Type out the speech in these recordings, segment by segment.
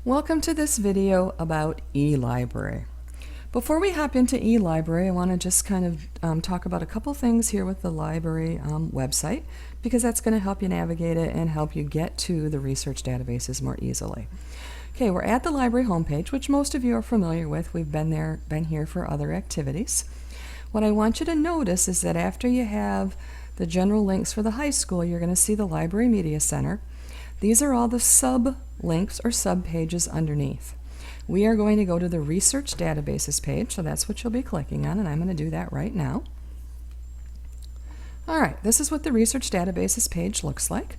Welcome to this video about eLibrary. Before we hop into eLibrary, I want to just kind of talk about a couple things here with the library website, because that's going to help you navigate it and help you get to the research databases more easily. Okay, we're at the library homepage, which most of you are familiar with. We've been here for other activities. What I want you to notice is that after you have the general links for the high school, you're going to see the Library Media Center. These are all the sub-links or sub-pages underneath. We are going to go to the Research Databases page, so that's what you'll be clicking on, and I'm going to do that right now. Alright, this is what the Research Databases page looks like.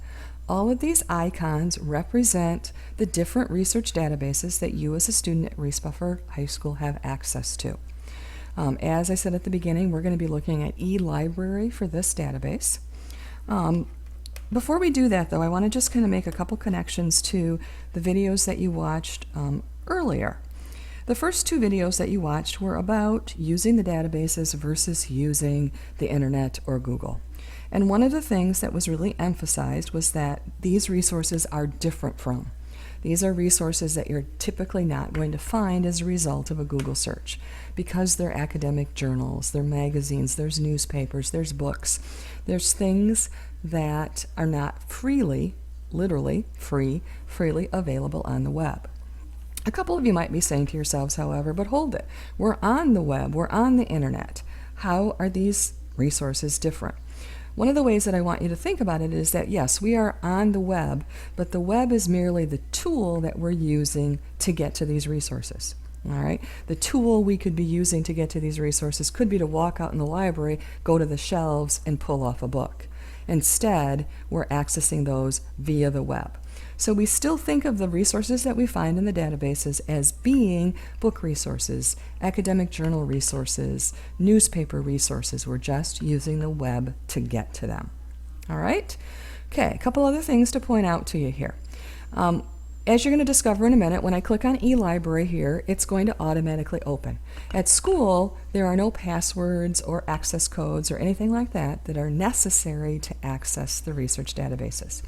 All of these icons represent the different research databases that you as a student at Reese Buffer High School have access to. As I said at the beginning, we're going to be looking at eLibrary for this database. Before we do that, though, I want to just kind of make a couple connections to the videos that you watched earlier. The first two videos that you watched were about using the databases versus using the internet or Google. And one of the things that was really emphasized was that these resources are different from. These are resources that you're typically not going to find as a result of a Google search, because they're academic journals, they're magazines, there's newspapers, there's books. There's things that are not freely, literally freely available on the web. A couple of you might be saying to yourselves, however, but hold it. We're on the web, we're on the internet. How are these resources different? One of the ways that I want you to think about it is that, yes, we are on the web, but the web is merely the tool that we're using to get to these resources. All right? The tool we could be using to get to these resources could be to walk out in the library, go to the shelves, and pull off a book. Instead, we're accessing those via the web. So we still think of the resources that we find in the databases as being book resources, academic journal resources, newspaper resources. We're just using the web to get to them. All right? Okay, a couple other things to point out to you here. As you're going to discover in a minute, when I click on eLibrary here, it's going to automatically open. At school, there are no passwords or access codes or anything like that that are necessary to access the research databases.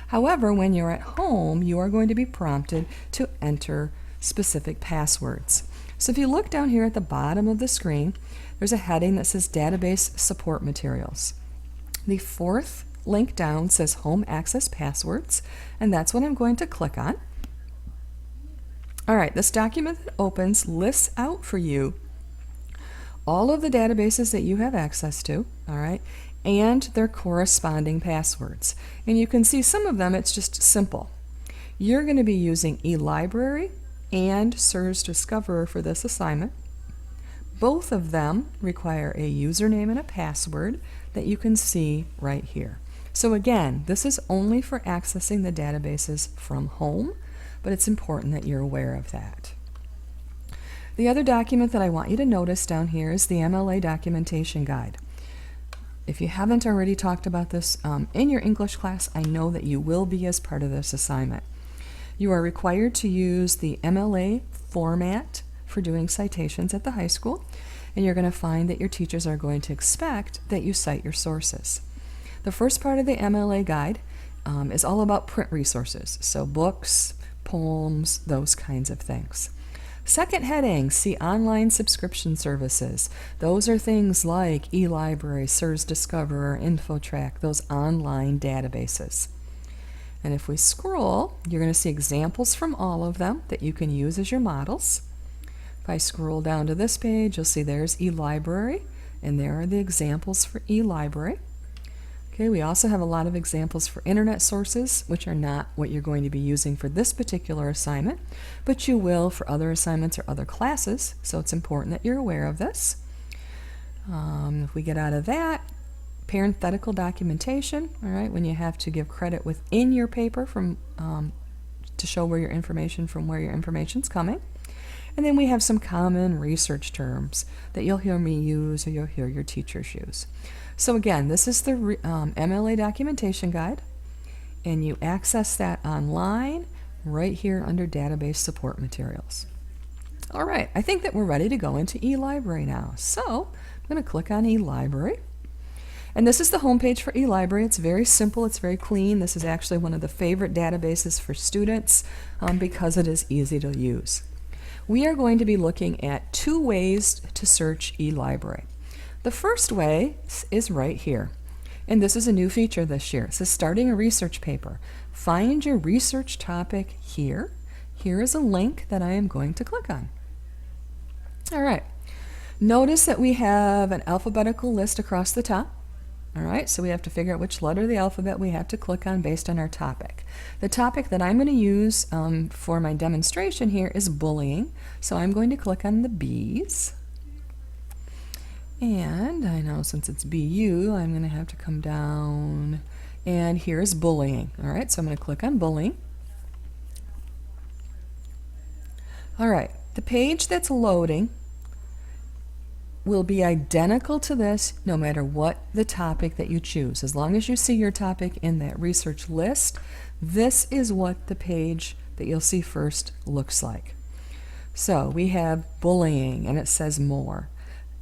However, when you're at home, you are going to be prompted to enter specific passwords. So if you look down here at the bottom of the screen, there's a heading that says Database Support Materials. The fourth link down says Home Access Passwords, and that's what I'm going to click on. Alright, this document that opens lists out for you all of the databases that you have access to, alright, and their corresponding passwords. And you can see some of them, it's just simple. You're going to be using eLibrary and SIRS Discoverer for this assignment. Both of them require a username and a password that you can see right here. So again, this is only for accessing the databases from home, but it's important that you're aware of that. The other document that I want you to notice down here is the MLA Documentation Guide. If you haven't already talked about this in your English class, I know that you will be as part of this assignment. You are required to use the MLA format for doing citations at the high school, and you're going to find that your teachers are going to expect that you cite your sources. The first part of the MLA guide is all about print resources, so books, poems, those kinds of things. Second heading, see online subscription services. Those are things like eLibrary, SIRS Discoverer, InfoTrack, those online databases. And if we scroll, you're going to see examples from all of them that you can use as your models. If I scroll down to this page, you'll see there's eLibrary, and there are the examples for eLibrary. Okay, we also have a lot of examples for internet sources, which are not what you're going to be using for this particular assignment, but you will for other assignments or other classes, so it's important that you're aware of this. If we get out of that, parenthetical documentation, all right, when you have to give credit within your paper from to show where your information's coming. And then we have some common research terms that you'll hear me use or you'll hear your teachers use. So again, this is the MLA Documentation Guide, and you access that online right here under Database Support Materials. All right, I think that we're ready to go into eLibrary now. So I'm going to click on eLibrary. And this is the homepage for eLibrary. It's very simple, it's very clean. This is actually one of the favorite databases for students because it is easy to use. We are going to be looking at 2 ways to search eLibrary. The first way is right here. And this is a new feature this year. It says starting a research paper. Find your research topic here. Here is a link that I am going to click on. All right. Notice that we have an alphabetical list across the top. All right, so we have to figure out which letter of the alphabet we have to click on based on our topic. The topic that I'm going to use for my demonstration here is bullying. So I'm going to click on the B's. And I know since it's BU, I'm going to have to come down. And here's bullying. All right, so I'm going to click on bullying. All right, the page that's loading will be identical to this no matter what the topic that you choose. As long as you see your topic in that research list, this is what the page that you'll see first looks like. So we have bullying and it says more.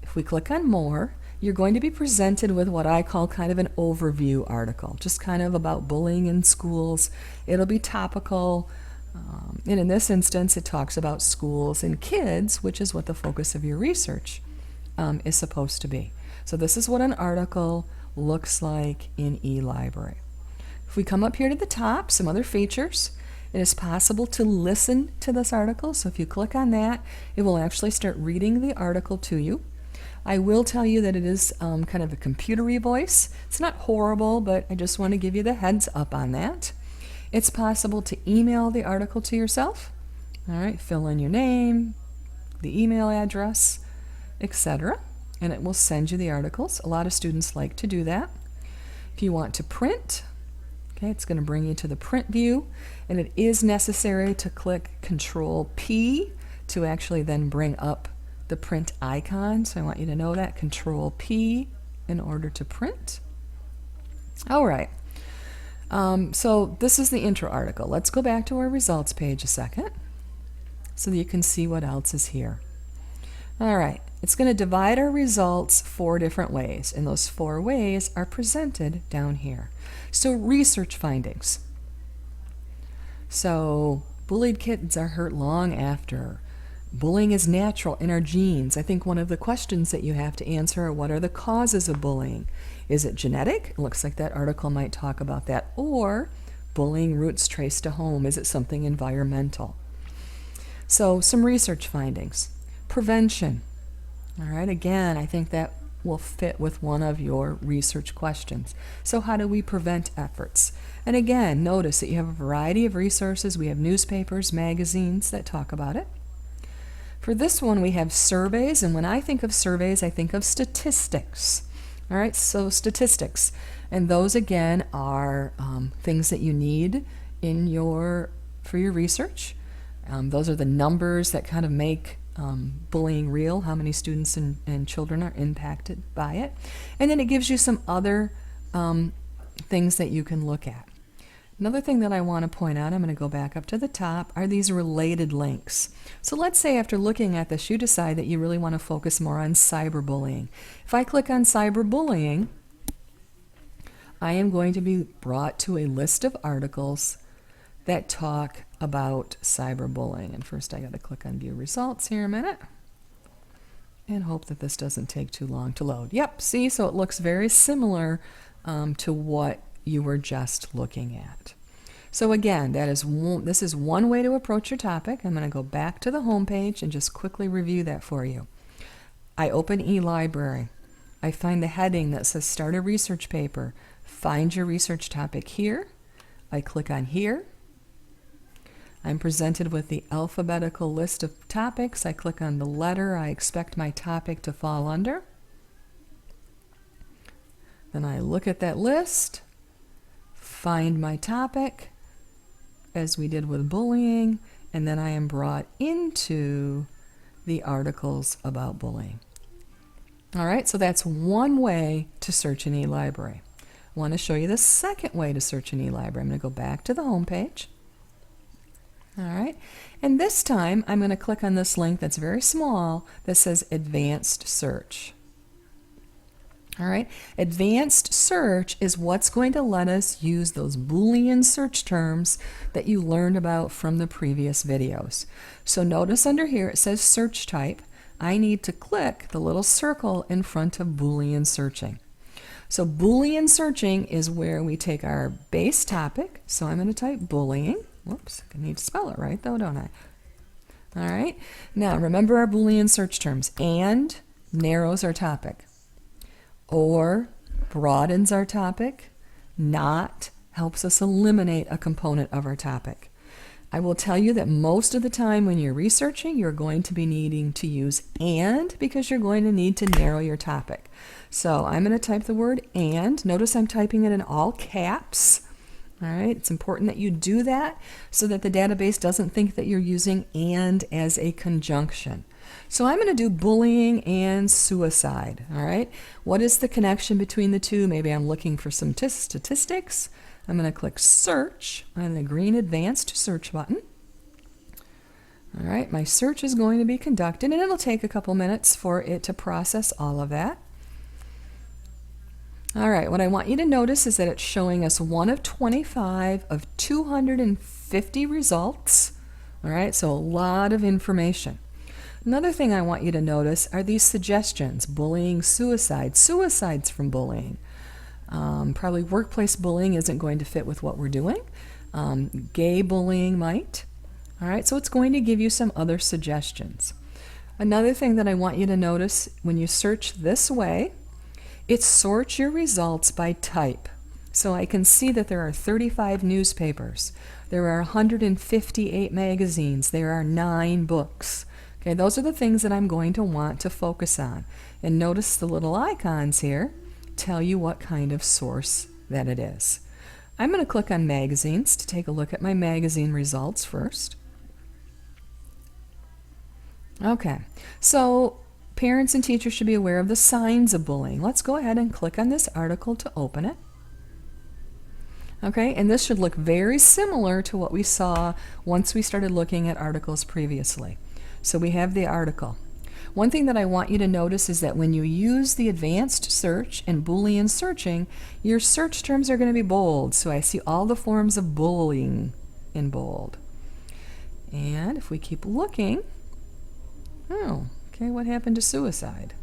If we click on more, you're going to be presented with what I call kind of an overview article, just kind of about bullying in schools. It'll be topical. And in this instance, it talks about schools and kids, which is what the focus of your research is supposed to be. So this is what an article looks like in eLibrary. If we come up here to the top, some other features. It is possible to listen to this article. So if you click on that, it will actually start reading the article to you. I will tell you that it is kind of a computery voice. It's not horrible, but I just want to give you the heads up on that. It's possible to email the article to yourself. All right, fill in your name, the email address, etc., and it will send you the articles. A lot of students like to do that. If you want to print, okay, it's going to bring you to the print view, and it is necessary to click Control P to actually then bring up the print icon. So I want you to know that, Control P in order to print. All right. So this is the intro article. Let's go back to our results page a second so that you can see what else is here. All right, it's going to divide our results 4 different ways, and those 4 ways are presented down here. So research findings. So bullied kids are hurt long after. Bullying is natural in our genes. I think one of the questions that you have to answer are, what are the causes of bullying? Is it genetic? It looks like that article might talk about that. Or bullying roots traced to home. Is it something environmental? So some research findings. Prevention. All right, again, I think that will fit with one of your research questions. So how do we prevent efforts? And again, notice that you have a variety of resources. We have newspapers, magazines that talk about it. For this one, we have surveys, and when I think of surveys, I think of statistics. All right, so statistics, and those again are things that you need in for your research. Those are the numbers that kind of make bullying real, how many students and children are impacted by it. And then it gives you some other things that you can look at. Another thing that I want to point out, I'm going to go back up to the top, are these related links. So let's say after looking at this, you decide that you really want to focus more on cyberbullying. If I click on cyberbullying, I am going to be brought to a list of articles that talk about cyberbullying. And first I got to click on View Results here a minute and hope that this doesn't take too long to load. Yep, see, so it looks very similar to what you were just looking at. So again, this is one way to approach your topic. I'm going to go back to the home page and just quickly review that for you. I open eLibrary. I find the heading that says Start a Research Paper. Find your research topic here. I click on here. I'm presented with the alphabetical list of topics. I click on the letter I expect my topic to fall under. Then I look at that list, find my topic, as we did with bullying, and then I am brought into the articles about bullying. All right, so that's one way to search in eLibrary. I want to show you the second way to search in eLibrary. I'm going to go back to the home page. All right, and this time I'm going to click on this link that's very small that says Advanced Search. All right, advanced search is what's going to let us use those Boolean search terms that you learned about from the previous videos. So notice under here it says search type. I need to click the little circle in front of Boolean searching. So Boolean searching is where we take our base topic. So I'm going to type bullying. Whoops, I need to spell it right though, don't I? All right, now remember our Boolean search terms. And narrows our topic. Or broadens our topic. Not helps us eliminate a component of our topic. I will tell you that most of the time when you're researching, you're going to be needing to use and because you're going to need to narrow your topic. So I'm going to type the word and. Notice I'm typing it in all caps. All right, it's important that you do that so that the database doesn't think that you're using and as a conjunction. So I'm going to do bullying and suicide. All right, what is the connection between the two? Maybe I'm looking for some statistics. I'm going to click search on the green advanced search button. All right, my search is going to be conducted and it'll take a couple minutes for it to process all of that. All right, what I want you to notice is that it's showing us 1 of 25 of 250 results. All right, so a lot of information. Another thing I want you to notice are these suggestions: bullying, suicide, suicides from bullying. Probably workplace bullying isn't going to fit with what we're doing. Gay bullying might. All right, so it's going to give you some other suggestions. Another thing that I want you to notice when you search this way, it sorts your results by type. So I can see that there are 35 newspapers. There are 158 magazines. There are 9 books. Okay, those are the things that I'm going to want to focus on. And notice the little icons here tell you what kind of source that it is. I'm going to click on magazines to take a look at my magazine results first. Okay, so parents and teachers should be aware of the signs of bullying. Let's go ahead and click on this article to open it. Okay, and this should look very similar to what we saw once we started looking at articles previously. So we have the article. One thing that I want you to notice is that when you use the advanced search and Boolean searching, your search terms are going to be bold. So I see all the forms of bullying in bold. And if we keep looking, oh, okay, what happened to suicide?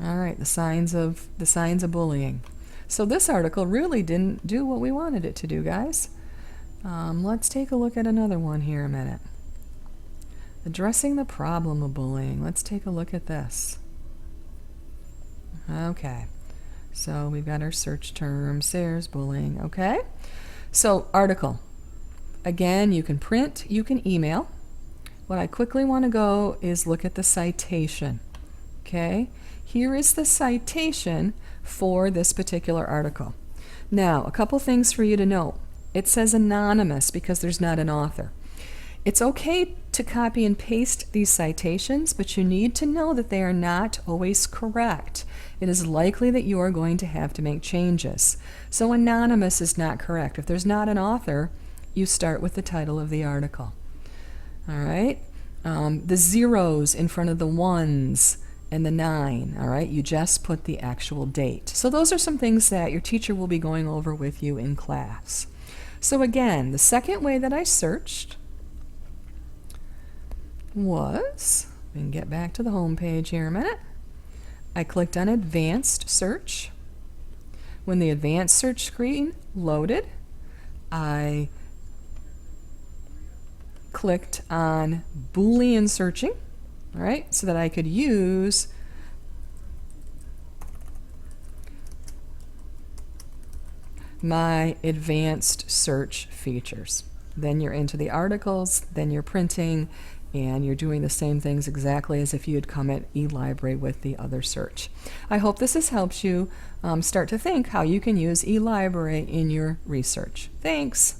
All right, the signs of bullying. So this article really didn't do what we wanted it to do, guys. Let's take a look at another one here a minute. Addressing the problem of bullying. Let's take a look at this. Okay, so we've got our search terms. There's bullying, okay? So article. Again, you can print, you can email. What I quickly want to go is look at the citation, okay? Here is the citation for this particular article. Now, a couple things for you to note. It says anonymous because there's not an author. It's okay to copy and paste these citations, but you need to know that they are not always correct. It is likely that you are going to have to make changes. So anonymous is not correct. If there's not an author, you start with the title of the article. All right? The zeros in front of the ones and the 9, all right? You just put the actual date. So those are some things that your teacher will be going over with you in class. So again, the second way that I searched was, we can get back to the home page here a minute. I clicked on advanced search. When the advanced search screen loaded, I clicked on Boolean searching. All right, so that I could use my advanced search features. Then you're into the articles, then you're printing, and you're doing the same things exactly as if you had come at eLibrary with the other search. I hope this has helped you start to think how you can use eLibrary in your research. Thanks.